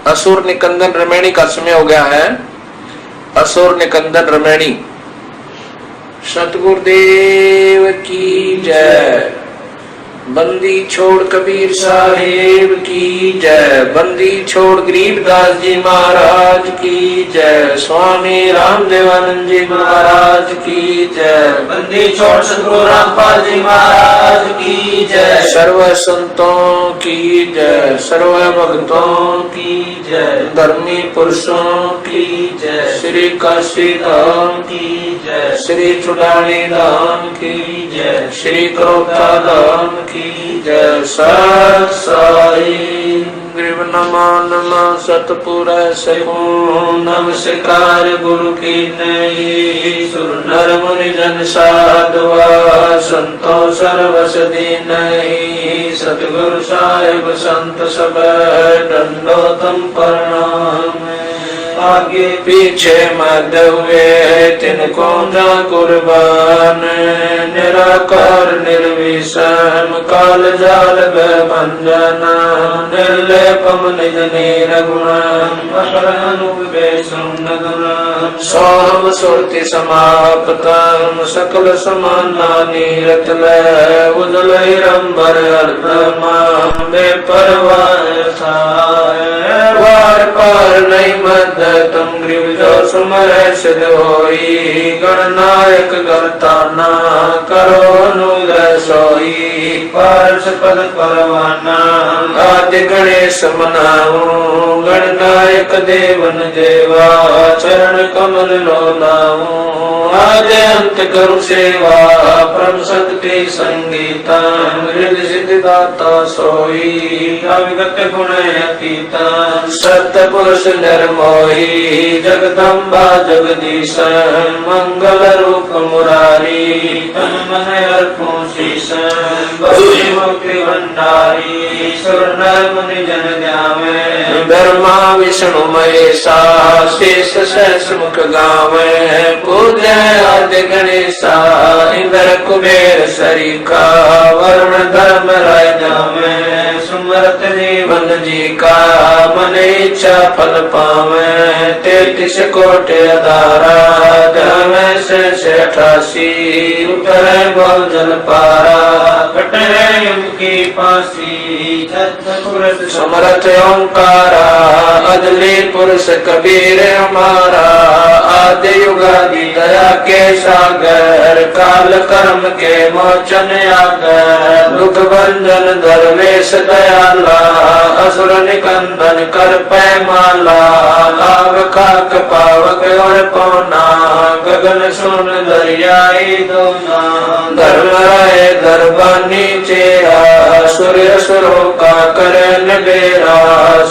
असुर निकंदन रमैणी का समय हो गया है। असुर निकंदन रमैणी। सतगुरुदेव की जय। बंदी छोड़ कबीर साहेब की जय। बंदी छोड़ गरीबदास जी महाराज की जय। स्वामी रामदेवानंद जी महाराज की जय। बंदी छोड़ सतगुरु रामपाल जी महाराज की जय। सर्व संतों की जय। सर्व भक्तों की जय। धर्मी पुरुषों की जय। श्री काशी धाम की जय। श्री चुड़ानी धाम की जय। श्री करोता धाम की जय। सत साई ग्रीव नमा नमः सतपुरा सगुण नमस्कार गुरु की नई। सुर नर मुनि जन साधवा संतो सर्वस दीनहि। सतगुरु साहिब संत सब दंडोतम प्रणाम। आगे पीछे मत हुए तिनको जा कुर्बान। निराकार निर्विषम काल जाल भंजन। निर्लेपम निज निरगुणम अकरनुपेशम नगुणम। सोहम सुरति समाप्तम सकल समानानि रतले। उजलैरंबर अर्धमा में परवार वार पार नहीं मद तुम ग्रीव जो सुमर सिद्ध होई। गणनायक गणताना करो अनुग्रह सोई। पार्श पद परवाना आदि गणेश मनाऊं। गणनायक देवन देवा चरण कमल लोलाऊं। आदि अंत करु सेवा परम शक्ति संगीता। हृदय सिद्धिदाता सोई अविगत गुण अतीता। सत्य पुरुष निर्मोही जगदम्बा जगदीश। मंगल रूप मुरारी तन मन अर्पण शीश। मुक्ति भंडारी सुर नर मुनि जन ध्यावे। ब्रह्मा विष्णु महेशा शेष सहस मुख गावे। पूज्य आदि गणेशा इंद्र कुबेर सरीखा। वरुण धर्म राय जावे। सुमरत जीवन जी का मन इच्छा फल पावे। 33 कोटि अधारा जमे से 88। उतरे बोल जल पारा कटे यम की फांसी। समरथ ओंकारा अदली पुरुष कबीर हमारा। आदि युगादि दया के सागर काल कर्म के मोचन आगर। दुख भंजन दरवेश दयाला असुर निकंदन कर पैमाला। लाभ काक पावक और पौना गगन सुन दरियाई दोना। धर्म राय दरबानी चेरा सूर्य सुरों का करे नबेरा।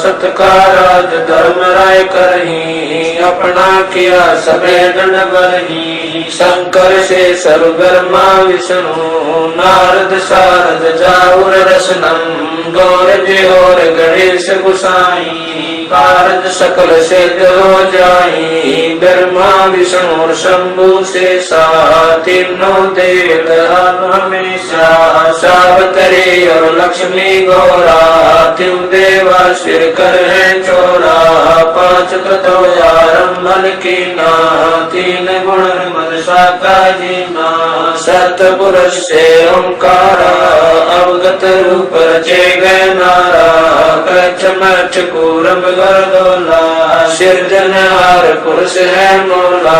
सत्काराज धर्म राय करही अपना किया सबे नन बरही। शंकर से सर्व ब्रह्मा विष्णु नारद शारद जाऊर रसनम। गौर जी और गणेश गुसाई कारज सकल सिद्ध हो जाई। ब्रह्मा विष्णु और शंभु से सा तीनों देवता हमेशा। सावतरी और लक्ष्मी गौरा तिम देवा सिर कर है चोरा। 5 तत्व आरंभन की ना 3 गुण मनसा का जीना। सतपुरुष से ओंकारा अवगत रूप रचे गए नारा। कचमच कूरम गर्दोला सिरजनहार पुरुष है मोला।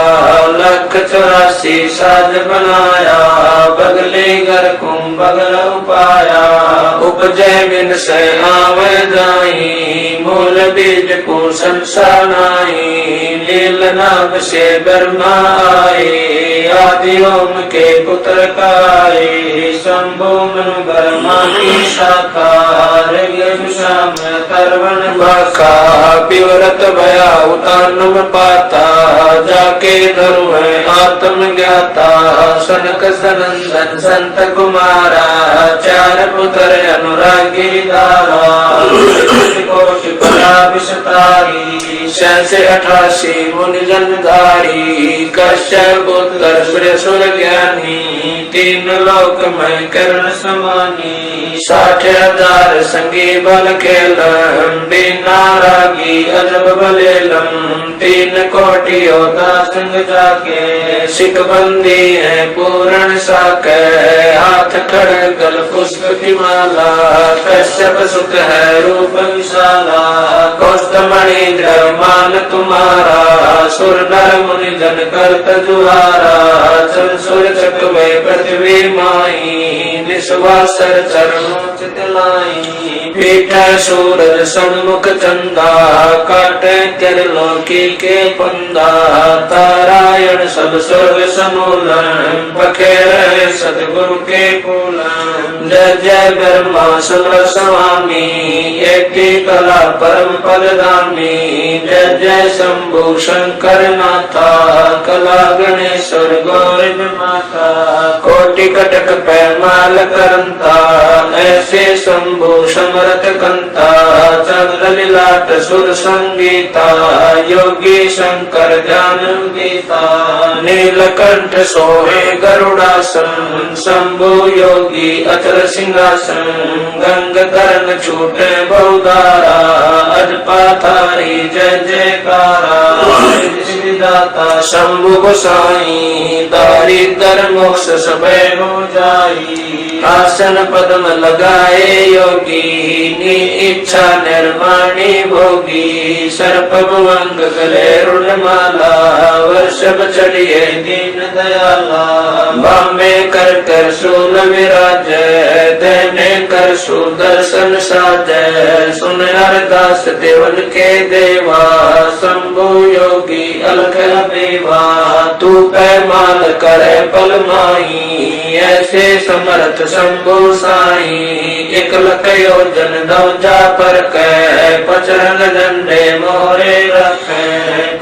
184 साज बनाया बगले घर कुंभ बगल उपाया। उपजे बिन से आवे जाई मूल बीज को संसानाई। लील नाम से ब्रह्मा आए आदि ओम के पुत्र काए। शंभु मनु ब्रह्मा की शाखा श्याम तरवन बाखा। विवरत भया उतानुम पाता जाके धरु है आत्म ज्ञाता। सनक सनंदन संत कुमारा 4 पुत्र अनुरागी दारा। कोटि परा विषतारी 88 मुनि जनधारी। कश्यप पुत्र सुर ज्ञानी 3 लोक में कर्ण समानी। 60,000 संगी बल खेल बिना रागी अजब बलेलम, 3 कोटि होता संग जाके, शिखबंदी है पूर्ण साके, हाथ खड़गल पुष्प की माला, कश्यप सुत है रूप विशाला, कौस्तमणि मान तुम्हारा, सुर नर मुनि जन करत जुहारा, चल सुर चकवे पृथ्वी माई, निस्वासर चरणों चित लाई, पीठ सूरज सन्मुख चंदा, काटे त्रिलोकी के पंदा, तारायण सब स्वर्ग समूलन, बखेर सदगुरु के पूलन, जय जय ब्रह्मा समर स्वामी, एक कला परम पदगामी, जय जय शंभु शंकर नाथा, कला गणेश्वर गौरी माता, कोटि कटक पैमाल करंता, ऐसे शंभु समरथ कंता, चंद्र लीलाट सुर संगीता, योगी शंकर ज्ञान गीता, नीलकंठ सोहे गरुड़ासन, शंभु योगी अचल सिंहासन, गंगाधर छूटे बहुधारा, अजपाधारी जय जयकारा, दाता शंभु गोसाई, दारिद्र मोक्ष सबे हो जाई, आसन पद्म लगाए योगी, नी इच्छा निर्माणी भोगी, सर्प भुवंग गले रुणमाला, वर्षभ चढ़िए दीन दयाला, बामे कर कर सूल विराज, देने कर सुदर्शन साजय, सुन अरदास देवन के देवा, शंभु योगी अलख देवा, तू पैमाल करे पल माही, ऐसे समर्थ शंभु साई, 1 लख योजन दौजा पर कै, पचरंग झंडे मोरे रखे,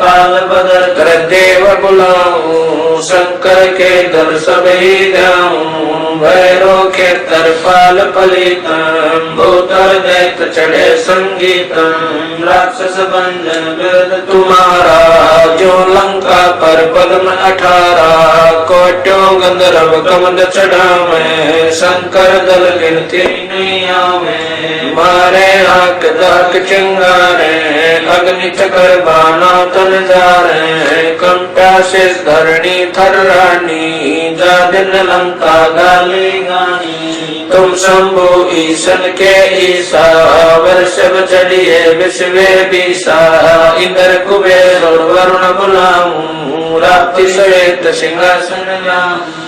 काल बदल कर देव बुलाऊं, शंकर के दर सब ही जाऊं, भैरो के तरपाल पलितम, भूतर दैत चढ़े संगीतम, राक्षस भंजन वेद तुम्हारा, जो लंका पर पद्म 18, कोट्यों गंधर्व कमल चढ़ावे, शंकर दल गिनती नहीं आवे, मारे आंख दाक चिंगारे, अग्नि चकर बाना तन जारे, कंटा से धरणी थर रानी, जा दिन लंका गाली गानी, तुम शंभु ईशन के ईसा, वर्षभ चढ़िए विश्व बीसा, इंद्र कुबेर और वरुण बुलाऊं, रात्रि सहित सिंहासन लाऊं,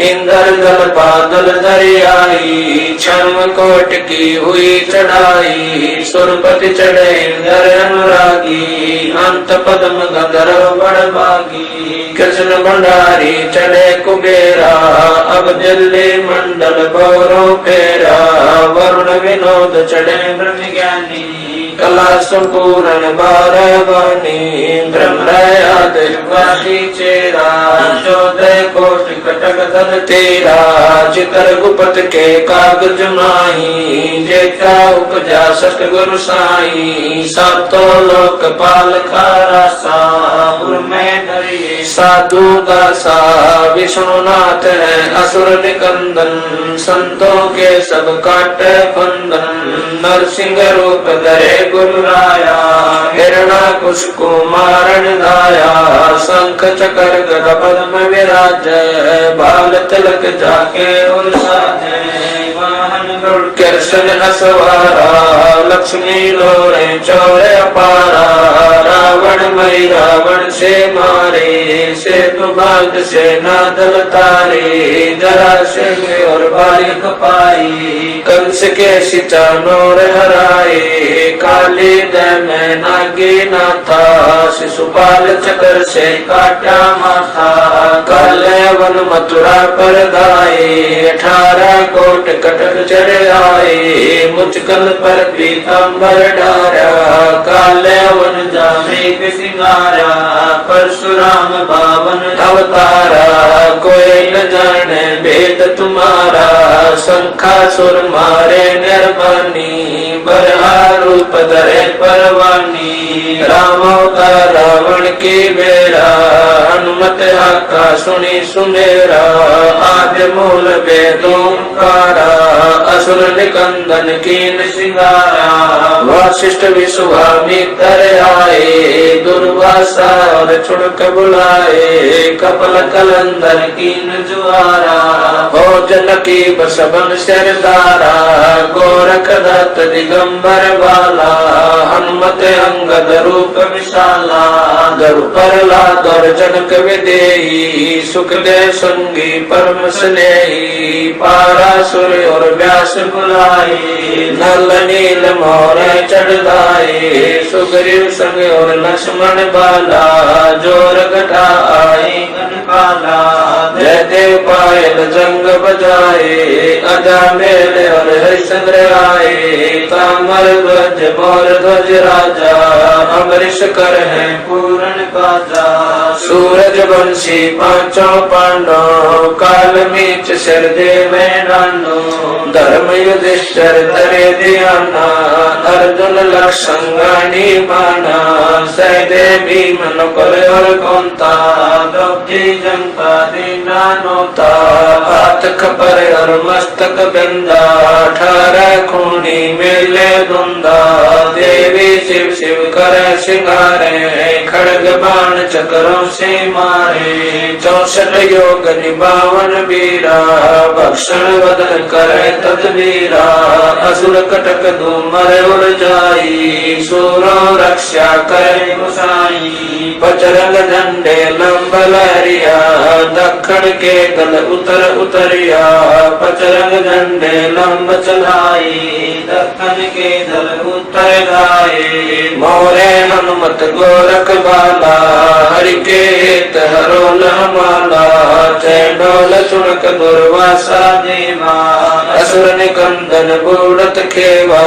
इंद्र दल बादल दरियाई, क्षम कोट की हुई चढ़ाई, सुरपति चढ़े इंद्र अनुरागी, अंत पद्म गंधर्व बड़भागी, कृष्ण भंडारी चढ़े कुबेरा, अब दिल्ली मंडल गौरव फेरा, वरुण विनोद चढ़े ब्रह्म ज्ञानी, कला संपूर्ण बारहवानी, ब्रह्मयादि चेरा, 14 कोटि कटक धन तेरा, चितर गुपत के कागज माही, जेता उपजा सतगुरु साई, सातों लोक पाल खारासा, में धरिए साधु दासा, विष्णुनाथ है असुर निकंदन, संतों के सब काटे बंधन, नरसिंह रूप धरे गुरु राया, हिरणा कुश को मारण दाया, शंख चक्र गदा पद्म विराज, बाल तिलक जाके उलसाजे, वाहन गरुड़ कृष्ण असवारा, लक्ष्मी लोरे चौरे अपारा, रावण मई रावण से मारे, सेतु भाग से नादल तारे, जरासंध और बालिक पाई, कंस के सिचानोर हराए, काली दय में नागी नाथा, शिशुपाल चक्र से काटा माथा, काले वन मथुरा पर गाए, 18 कोट कटक चढ़ आए, मुचकल पर पीताम्बर डारा, काले वन जामे सिंगारा, परशुराम बावन अवतारा, कोई न जाने भेद तुम्हारा, शंखासुर मारे निर्वाणी, बरहा रूप धरे परवानी, राम अवतार रावण की बेरा, हनुमत आका सुनी सुमेरा, आद्य मूल वेदों कारा, असुर निकंदन कीन सिंगारा, वशिष्ठ विश्वामित्र वासा और छुड़क बुलाए कपल कलंदर कीन जुआरा हो जनकी बसबन सरदारा गोरख दत्त दिगंबर बाला हनुमत अंगद रूप विशाला दरु प्रहलाद और जनक विदेही सुखदेव संगी परम स्नेही पारासुर और व्यास बुलाए नल नील मोर चढ़ाए सुग्रीव संग और लक्ष्मण बाला जोर घटा आए काला जय देव पायल जंग बजाए अजा मेल और हरिश्चंद्र आए तामर ध्वज मोर ध्वज राजा अमरीश कर है पूर्ण काजा सूरज वंशी पांचों पांडव काल मीच सिर दे में डालो धर्म युधिष्ठिर तरे ध्याना अर्जुन लक्षंगानी माना सहदेव भीम नकुल और कुंता द्रौपदी जनता दीना नोता हाथ खपर और मस्तक बिंदा 18 खूनी मेले धुंदा देवी शिव शिव कर सिंगारे खड़ग बाण चक्रों से मारे 64 योग निभावन वीरा भक्षण बदन करे तदवीरा असुर कटक धूमर उड़ जाई सूरो रक्षा करे गुसाई पचरंग झंडे लंब लहरिया दक्षिण के गल उतर उतरिया पचरंग झंडे लंब चलाई दक्षिण के दल उतर गाये मोरे हनुमत गोरख बाला हरि के हित हरोल माला चैंडोल चुनक दुर्वासा देवा असुर निकंदन बूढ़त खेवा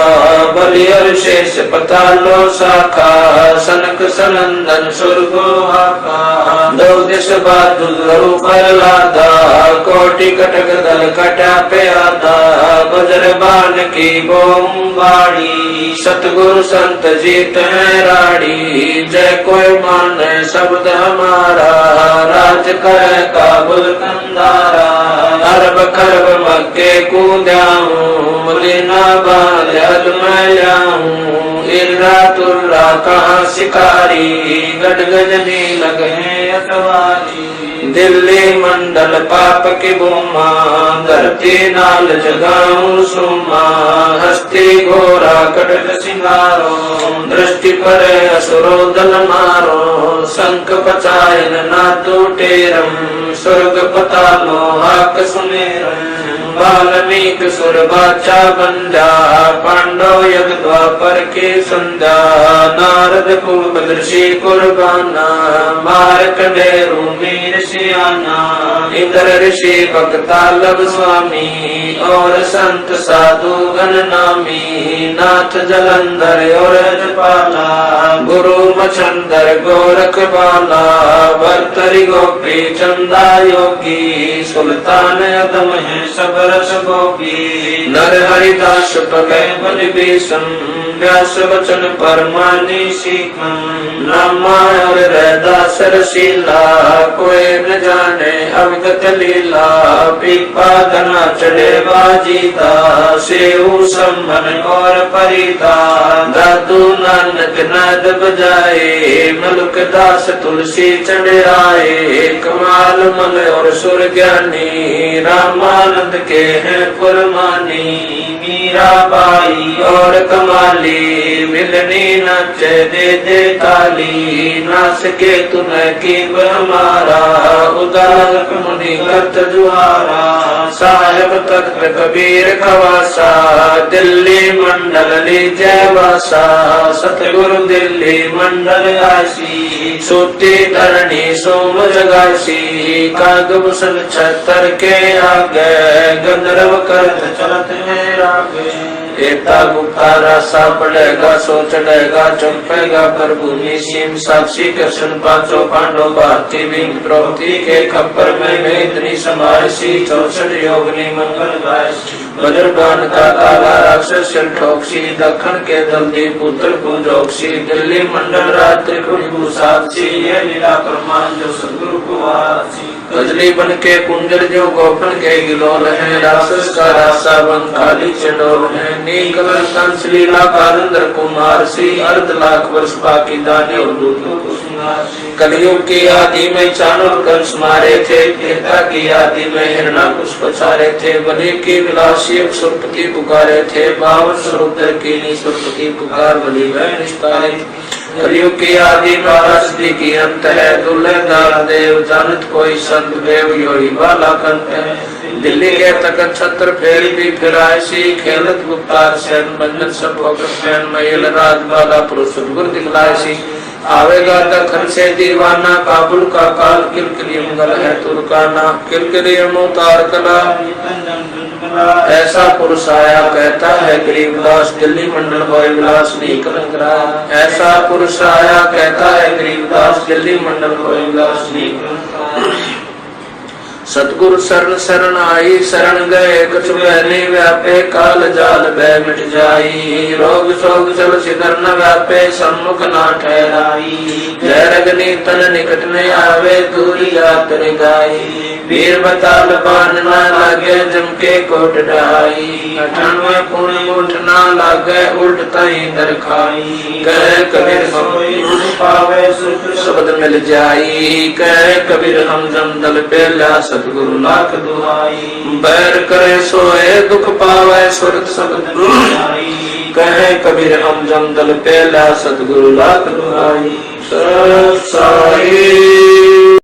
बलि और शेष पतालो शाखा सनक सनंदन सुरगो हाका दो दिश बहादुर प्रहलादा कोटि कटक दल कटा पे आदा वज्र बाण की बोम बाड़ी सतगुरु संत जीत है राड़ी जय कोई मान शब्द हमारा राज कर काबुल कंदारा अरब खरब मक्के कूदाऊं लेना बाल मैं जाऊं इर्रा तुर्रा कहाँ शिकारी गढ़ गजनी लगे अटवारी दिल्ली मंडल पाप की बुमा धरती नाल जगाऊं सुमा हस्ती घोरा कटक सिंगारो दृष्टि पर असुरो दल मारो शंख पचायन ना टूटेरम स्वर्ग पतालो हाक सुमेरम वाल्मीकि सुर बाचा बंदा पांडव यज्ञ द्वापर के संध्या नारद पूर्व ऋषि कुर्बाना मार्कंडेय मीर सियाना इंद्र ऋषि भक्तालब स्वामी और संत साधु गण नामी नाथ जलंधर और रजपाला गुरु मछंदर गोरख बाला भर्तरी गोपी चंदा योगी सुल्तान अदम है सब रस गोपी नर हरिदास पगै बलि भीषण व्यास वचन परमानी सीखम नामा और रहदास रसीला कोई न जाने अवगत लीला पीपा गना चढ़े बाजीता सेऊ संभन और परिता दादू नानक नाद बजाए मलुक दास तुलसी चढ़े आए कमाल मल और सुर ज्ञानी रामानंद के हैं पुरमानी मीरा बाई और कमाली मिलनी नचे दे ताली नास के तुम्हें की हमारा उदार मुनि करत जुहारा साहेब तख्त कबीर खवासा दिल्ली मंडल लीजय वासा सतगुरु दिल्ली मंडल आसी सूती धरणी सोम जगासी कागभूषण छतर के आगे गंधर्व करत चलत है रागे एकता गुप्ता रासा पड़ेगा सो चढ़ेगा चंपेगा प्रभु निसीम साक्षी कृष्ण पांचों पांडव भारती भीम द्रौपदी के खप्पर में वेदनी समासी 64 योगनी मंगल गायसी वज्रबाण का काला राक्षस ठोक्सी दक्षिण के दल्दी पुत्र पूजोक्सी दिल्ली मंडल रात्रि खुशबू साक्षी ये लीला प्रमाण जो सदगुरु को आसी कजली बन के कुंजर जो गोपन के गिलोल है, राक्षस का रास्ता बन खाली चंडोल है। नील कंस लीला कारिंद्र कुमार सी, अर्ध लाख वर्ष बाकी दानी और दूतों को सुनार। कलयुग की आदि में चाणूर कंस मारे थे, त्रेता की आदि में हिरणाकुश पछारे थे। बलि की विलासी सुरपति पुकारे थे, 52 स्वरूप की सुरपति पुकार बलि वह निस्तारे। कलयुग की आदि पराशक्ति की अंत है, दुर्लभ देव जानत कोई संत देव योगी बाला कंत है। दिल्ली के तखत छत्र फेर भी फिराए सी, खेलत गुप्तार सैन बंधन सब होकर फैन महिल राज बाला पुरुष गुर दिखलाए सी। आवेगा दखन से दीवाना, काबुल का काल किलकिली मंगल है तुर्काना। किलकिली मुतार कला ऐसा पुरुष आया, कहता है गरीबदास दिल्ली मंडल होए विलास नहीं कलंक राया। ऐसा पुरुष आया, कहता है गरीबदास दिल्ली मंडल होए विलास नहीं कलंक। सतगुरु शरण शरण आई, शरण गए कछु बहने व्यापे, काल जाल भय मिट जाई। रोग शोक जल सिधर न व्यापे, सम्मुख ना ठहराई। जय रगनी तन निकट न आवे, दूरी जात गाई। वीर बताल बान न लागे, जम के कोट ढाई। 98 पूर्ण मुठ न लागे, उल्ट तई दर खाई। कह कबीर हम पावे शब्द मिल जाई। कह कबीर हम जम दल पेला, सतगुरु लाख दुहाई। बैर करे सोए दुख पावे, सुरत शब्द कहे कबीर हम जम दल पेला, सतगुरु लाख दुहाई। सत साई।